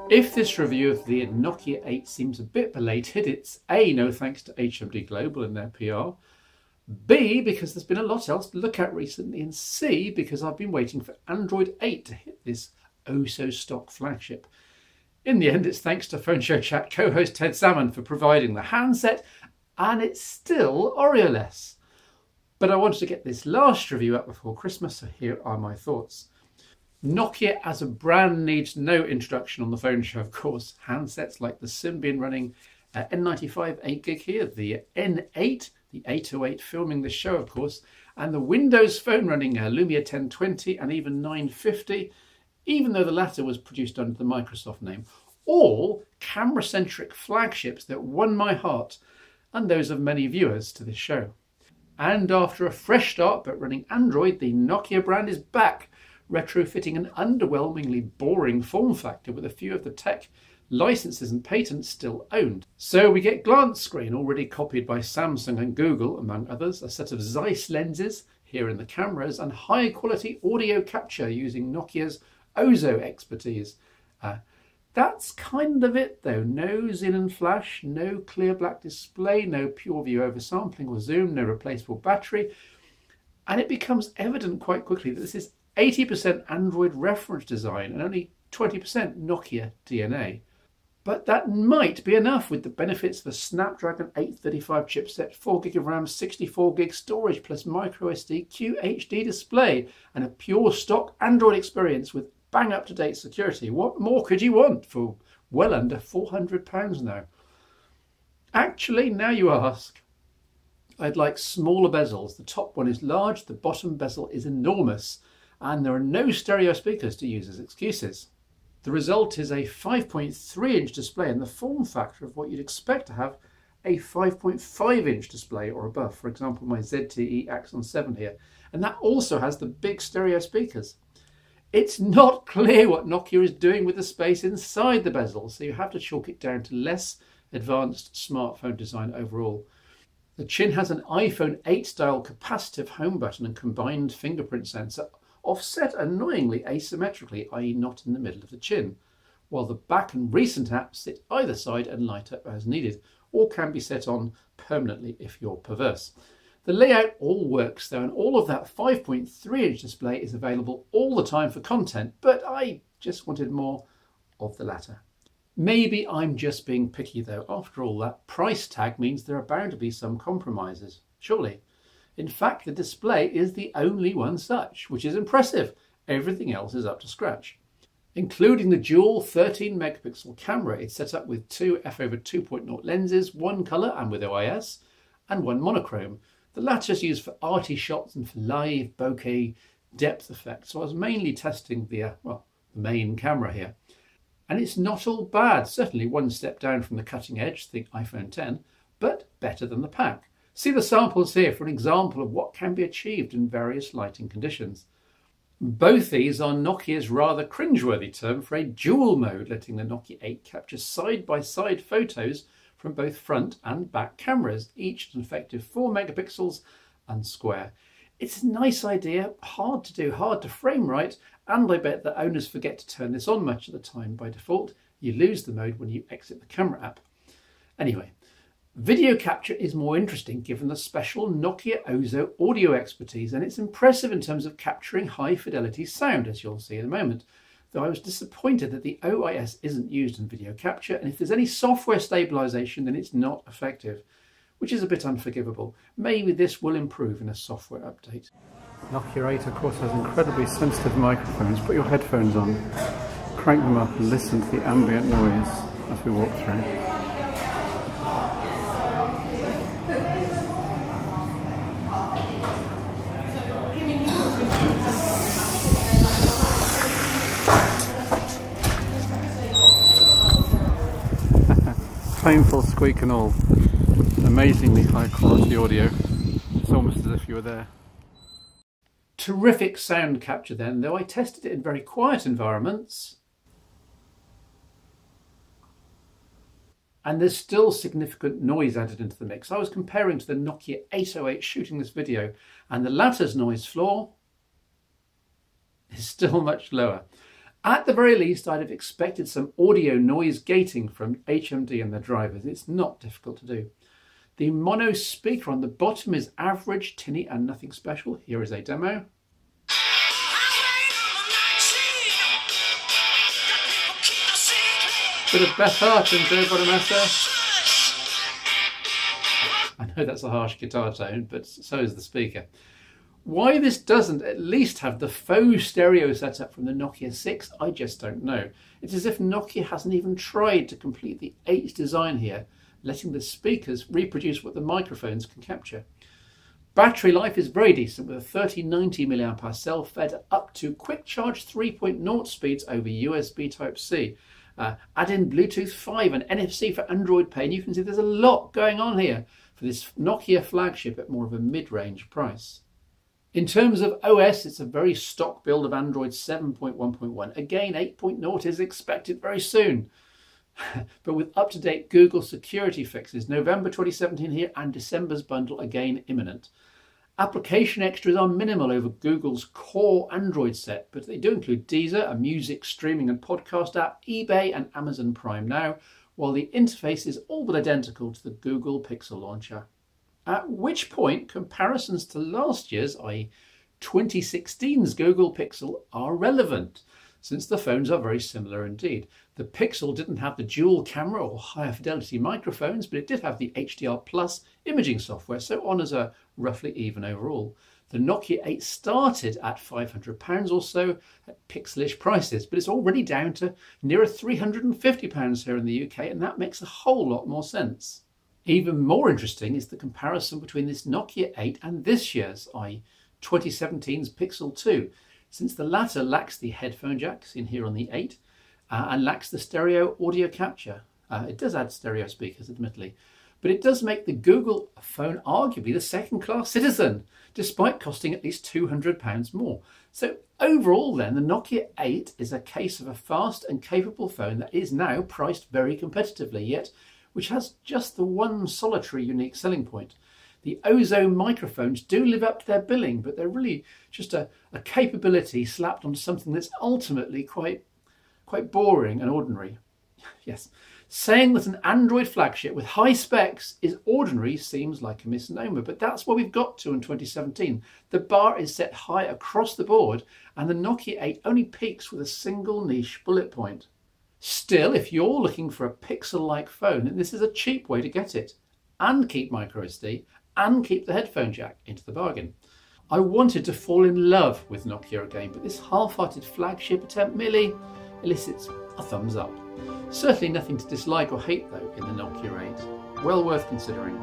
If this review of the Nokia 8 seems a bit belated, it's A, no thanks to HMD Global and their PR, B, because there's been a lot else to look at recently, and C, because I've been waiting for Android 8 to hit this oh-so-stock flagship. In the end, it's thanks to Phone Show Chat co-host Ted Salmon for providing the handset, and it's still Oreo-less. But I wanted to get this last review up before Christmas, so here are my thoughts. Nokia as a brand needs no introduction on the Phone Show, of course. Handsets like the Symbian running N95 8GB here, the N8, the 808 filming the show, of course, and the Windows Phone running Lumia 1020 and even 950, even though the latter was produced under the Microsoft name. All camera-centric flagships that won my heart and those of many viewers to this show. And after a fresh start but running Android, the Nokia brand is back, retrofitting an underwhelmingly boring form factor with a few of the tech, licenses and patents still owned. So we get glance screen, already copied by Samsung and Google, among others, a set of Zeiss lenses here in the cameras, and high quality audio capture using Nokia's Ozo expertise. That's kind of it though. No Xenon flash, no clear black display, no pure view oversampling or zoom, no replaceable battery. And it becomes evident quite quickly that this is 80% Android reference design and only 20% Nokia DNA. But that might be enough with the benefits of a Snapdragon 835 chipset, 4GB of RAM, 64GB storage plus microSD QHD display, and a pure stock Android experience with bang up-to-date security. What more could you want for well under £400 now? Actually, now you ask, I'd like smaller bezels. The top one is large, the bottom bezel is enormous, and there are no stereo speakers to use as excuses. The result is a 5.3-inch display in the form factor of what you'd expect to have a 5.5-inch display or above. For example, my ZTE Axon 7 here. And that also has the big stereo speakers. It's not clear what Nokia is doing with the space inside the bezel, so you have to chalk it down to less advanced smartphone design overall. The chin has an iPhone 8 style capacitive home button and combined fingerprint sensor, offset annoyingly asymmetrically, i.e. not in the middle of the chin, while the back and recent apps sit either side and light up as needed, or can be set on permanently if you're perverse. The layout all works though, and all of that 5.3-inch display is available all the time for content, but I just wanted more of the latter. Maybe I'm just being picky though. After all, that price tag means there are bound to be some compromises, surely. In fact, the display is the only one such, which is impressive. Everything else is up to scratch. Including the dual 13 megapixel camera, it's set up with two f/2.0 lenses, one colour and with OIS, and one monochrome. The latter is used for arty shots and for live bokeh depth effects. So I was mainly testing the main camera here. And it's not all bad, certainly one step down from the cutting edge, the iPhone 10, but better than the pack. See the samples here for an example of what can be achieved in various lighting conditions. Both these are Nokia's rather cringeworthy term for a dual mode, letting the Nokia 8 capture side-by-side photos from both front and back cameras, each an effective 4 megapixels and square. It's a nice idea, hard to do, hard to frame right, and I bet that owners forget to turn this on much of the time. By default, you lose the mode when you exit the camera app. Anyway, video capture is more interesting given the special Nokia Ozo audio expertise, and it's impressive in terms of capturing high fidelity sound, as you'll see in a moment. Though I was disappointed that the OIS isn't used in video capture, and if there's any software stabilisation then it's not effective, which is a bit unforgivable. Maybe this will improve in a software update. Nokia 8 of course has incredibly sensitive microphones. Put your headphones on, crank them up and listen to the ambient noise as we walk through. Painful squeak and all. Amazingly high quality audio. It's almost as if you were there. Terrific sound capture then, though I tested it in very quiet environments. And there's still significant noise added into the mix. I was comparing to the Nokia 808 shooting this video, and the latter's noise floor is still much lower. At the very least, I'd have expected some audio noise gating from HMD and the drivers. It's not difficult to do. The mono speaker on the bottom is average, tinny and nothing special. Here is a demo. Bit of Beth Hart and Joe Bonamassa. I know that's a harsh guitar tone, but so is the speaker. Why this doesn't at least have the faux stereo setup from the Nokia 6, I just don't know. It's as if Nokia hasn't even tried to complete the 8's design here, letting the speakers reproduce what the microphones can capture. Battery life is very decent with a 3090 mAh cell fed up to quick charge 3.0 speeds over USB Type-C. Add in Bluetooth 5 and NFC for Android Pay, and you can see there's a lot going on here for this Nokia flagship at more of a mid-range price. In terms of OS, it's a very stock build of Android 7.1.1. Again, 8.0 is expected very soon. But with up-to-date Google security fixes, November 2017 here and December's bundle again imminent. Application extras are minimal over Google's core Android set, but they do include Deezer, a music streaming and podcast app, eBay and Amazon Prime Now, while the interface is all but identical to the Google Pixel launcher. At which point comparisons to last year's, i.e. 2016's Google Pixel, are relevant, since the phones are very similar indeed. The Pixel didn't have the dual camera or higher fidelity microphones, but it did have the HDR Plus imaging software, so honours are roughly even overall. The Nokia 8 started at £500 or so at pixelish prices, but it's already down to nearer £350 here in the UK, and that makes a whole lot more sense. Even more interesting is the comparison between this Nokia 8 and this year's, i.e. 2017's Pixel 2, since the latter lacks the headphone jack seen here on the 8 and lacks the stereo audio capture. It does add stereo speakers, admittedly, but it does make the Google phone arguably the second-class citizen, despite costing at least £200 more. So overall then, the Nokia 8 is a case of a fast and capable phone that is now priced very competitively, yet which has just the one solitary unique selling point. The Ozone microphones do live up to their billing, but they're really just a capability slapped onto something that's ultimately quite boring and ordinary. Yes, saying that an Android flagship with high specs is ordinary seems like a misnomer, but that's where we've got to in 2017. The bar is set high across the board, and the Nokia 8 only peaks with a single niche bullet point. Still, if you're looking for a Pixel-like phone, then this is a cheap way to get it, and keep microSD, and keep the headphone jack into the bargain. I wanted to fall in love with Nokia again, but this half-hearted flagship attempt merely elicits a thumbs up. Certainly nothing to dislike or hate though in the Nokia 8. Well worth considering.